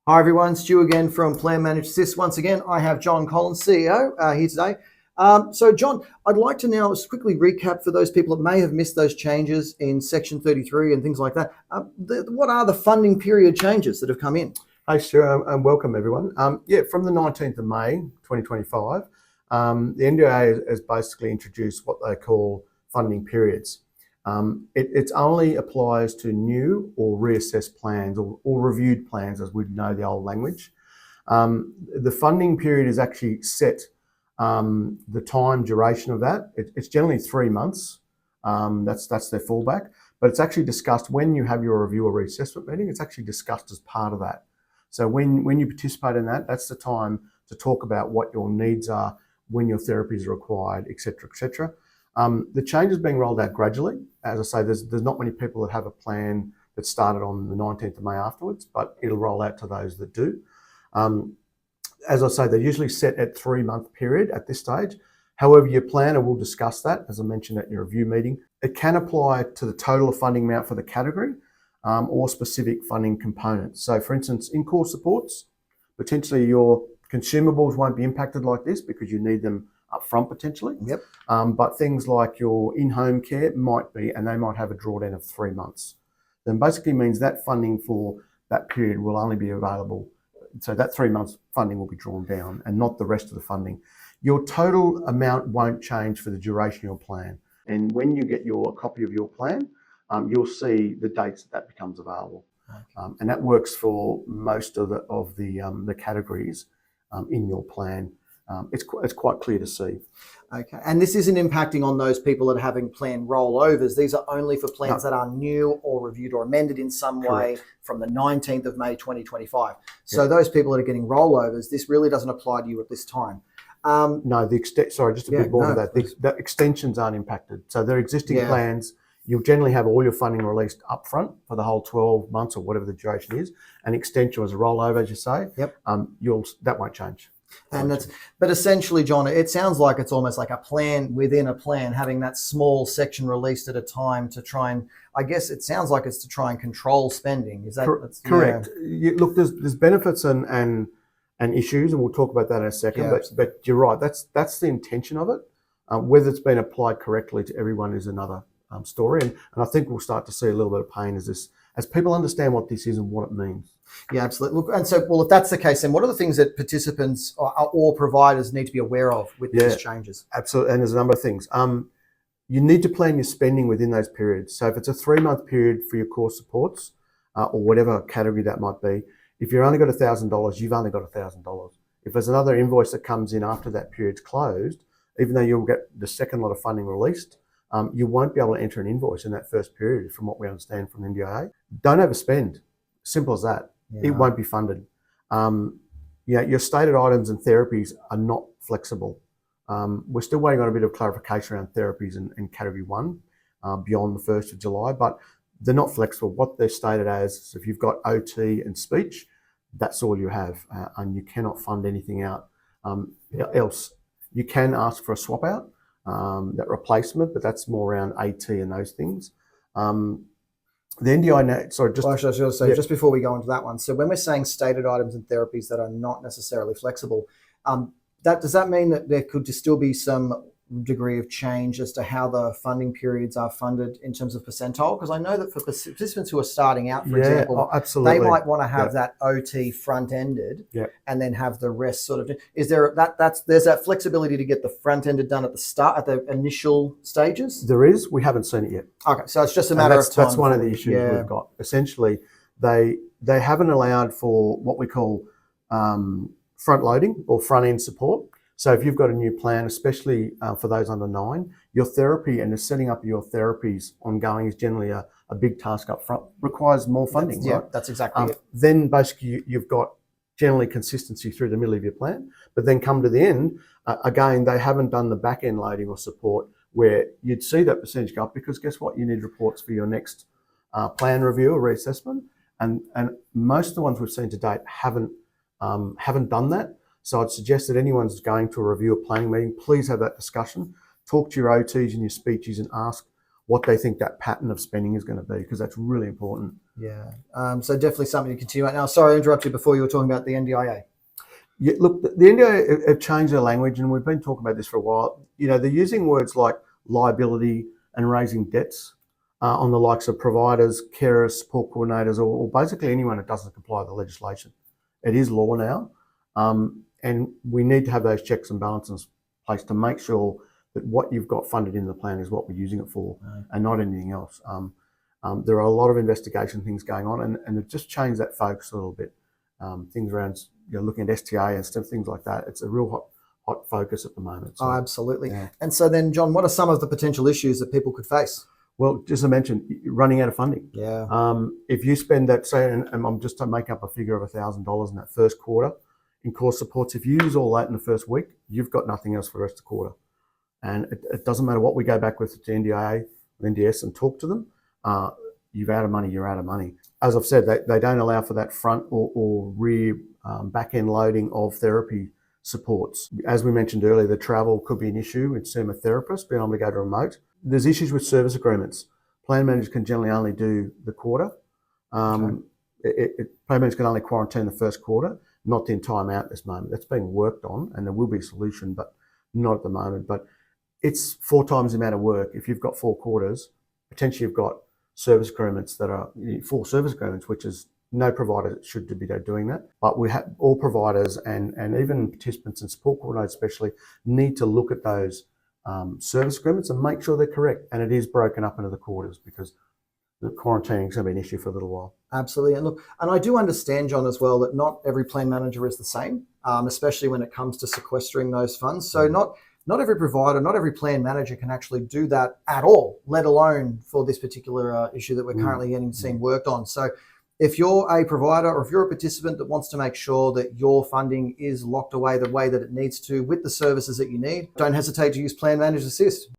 Hi everyone, Stu again from Plan Managed Assist. Once again, I have John Collins, CEO, here today. So John, I'd like to now just quickly recap for those people that may have missed those changes in Section 33 and things like that. What are the funding period changes that have come in? Hey, Stu, and welcome everyone. From the 19th of May, 2025, the NDIS has basically introduced what they call funding periods. It only applies to new or reassessed plans or reviewed plans, as we know the old language. The funding period is actually set, the time duration of that. It's generally 3 months. That's their fallback, but it's actually discussed when you have your review or reassessment meeting. It's actually discussed as part of that. So when you participate in that, that's the time to talk about what your needs are, when your therapies are required, etc., etc. The change is being rolled out gradually. As I say, there's not many people that have a plan that started on the 19th of May afterwards, but it'll roll out to those that do. As I say, they're usually set at 3-month period at this stage. However, your planner will discuss that, as I mentioned at your review meeting. It can apply to the total funding amount for the category or specific funding components. So for instance, in core supports, potentially your consumables won't be impacted like this because you need them up front potentially. Yep. But things like your in-home care might be, and they might have a drawdown of 3 months. Then basically means that funding for that period will only be available. So that 3 months funding will be drawn down and not the rest of the funding. Your total amount won't change for the duration of your plan. And when you get a copy of your plan, you'll see the dates that becomes available. Okay. And that works for most of the categories in your plan. It's quite clear to see. Okay, and this isn't impacting on those people that are having plan rollovers. These are only for plans that are new or reviewed or amended in some way from the 19th of May 2025. So those people that are getting rollovers, this really doesn't apply to you at this time. No, just a bit more of that. The extensions aren't impacted. So they're existing plans. You'll generally have all your funding released up front for the whole 12 months or whatever the duration is. An extension was a rollover, as you say. Yep. That won't change. But essentially, John, it sounds like it's almost like a plan within a plan, having that small section released at a time to try and, I guess it sounds like it's to try and control spending. Is that correct? Yeah. Look, there's benefits and issues, and we'll talk about that in a second. Yeah, but you're right. That's the intention of it. Whether it's been applied correctly to everyone is another story, and I think we'll start to see a little bit of pain as people understand what this is and what it means. Yeah, absolutely. Look, and so, well, if that's the case, then what are the things that participants or providers need to be aware of with these changes? Absolutely, and there's a number of things. You need to plan your spending within those periods. So if it's a 3-month period for your core supports or whatever category that might be, if you've only got $1,000, you've only got $1,000. If there's another invoice that comes in after that period's closed, even though you'll get the second lot of funding released, you won't be able to enter an invoice in that first period, from what we understand from NDIA. Don't overspend. Simple as that. Yeah. It won't be funded. Your stated items and therapies are not flexible. We're still waiting on a bit of clarification around therapies in Category 1 beyond the 1st of July, but they're not flexible. What they're stated as, so if you've got OT and speech, that's all you have, and you cannot fund anything out else. You can ask for a swap out, that replacement, but that's more around AT and those things. The NDI, just before we go into that one, so when we're saying stated items and therapies that are not necessarily flexible, does that mean that there could still be some degree of change as to how the funding periods are funded in terms of percentile? Because I know that for participants who are starting out, for example, they might want to have that OT front-ended and then have the rest sort of. Is there there's that flexibility to get the front-ended done at the start, at the initial stages? There is. We haven't seen it yet. Okay, so it's just a matter of time. That's one of the issues we've got. Essentially, they haven't allowed for what we call front loading or front-end support. So if you've got a new plan, especially for those under 9, your therapy and the setting up of your therapies ongoing is generally a big task up front, requires more funding. That's exactly it. Then basically you've got generally consistency through the middle of your plan, but then come to the end, again, they haven't done the back end loading or support where you'd see that percentage go up, because guess what? You need reports for your next plan review or reassessment. And most of the ones we've seen to date haven't done that. So I'd suggest that anyone's going to a review or planning meeting, please have that discussion. Talk to your OTs and your speeches and ask what they think that pattern of spending is going to be, because that's really important. Yeah. So definitely something to continue. Now, sorry, I interrupted you before. You were talking about the NDIA. Yeah, look, the NDIA have changed their language, and we've been talking about this for a while. They're using words like liability and raising debts on the likes of providers, carers, support coordinators, or basically anyone that doesn't comply with the legislation. It is law now, and we need to have those checks and balances in place to make sure that what you've got funded in the plan is what we're using it for, and not anything else. There are a lot of investigation things going on, and they've just changed that focus a little bit. Things around looking at STA and stuff, things like that. It's a real hot focus at the moment. So, absolutely. yeah. And so then, John, what are some of the potential issues that people could face? Well, just to mention, running out of funding. Yeah. If you spend that, say, and I'm just making up a figure of $1,000 in that first quarter in course supports, if you use all that in the first week, you've got nothing else for the rest of the quarter. And it doesn't matter what we go back with to NDIA, NDS, and talk to them. You're out of money, you're out of money. As I've said, they don't allow for that front or rear back-end loading of therapy supports. As we mentioned earlier, the travel could be an issue with CERMA therapists being able to go to remote. There's issues with service agreements. Plan managers can generally only do the quarter. Plan managers can only quarantine the first quarter, not the entire amount at this moment. That's being worked on, and there will be a solution, but not at the moment. But it's 4 times the amount of work. If you've got 4 quarters, potentially you've got service agreements that are 4 service agreements, which is no provider should be doing that. But we have all providers and even participants and support coordinators especially need to look at those service agreements and make sure they're correct. And it is broken up into the quarters, because the quarantining is going to be an issue for a little while. Absolutely. And look, and I do understand, John, as well, that not every plan manager is the same, especially when it comes to sequestering those funds. So not every provider, not every plan manager can actually do that at all, let alone for this particular issue that we're currently seeing worked on. So if you're a provider or if you're a participant that wants to make sure that your funding is locked away the way that it needs to with the services that you need, don't hesitate to use Plan Managers Assist.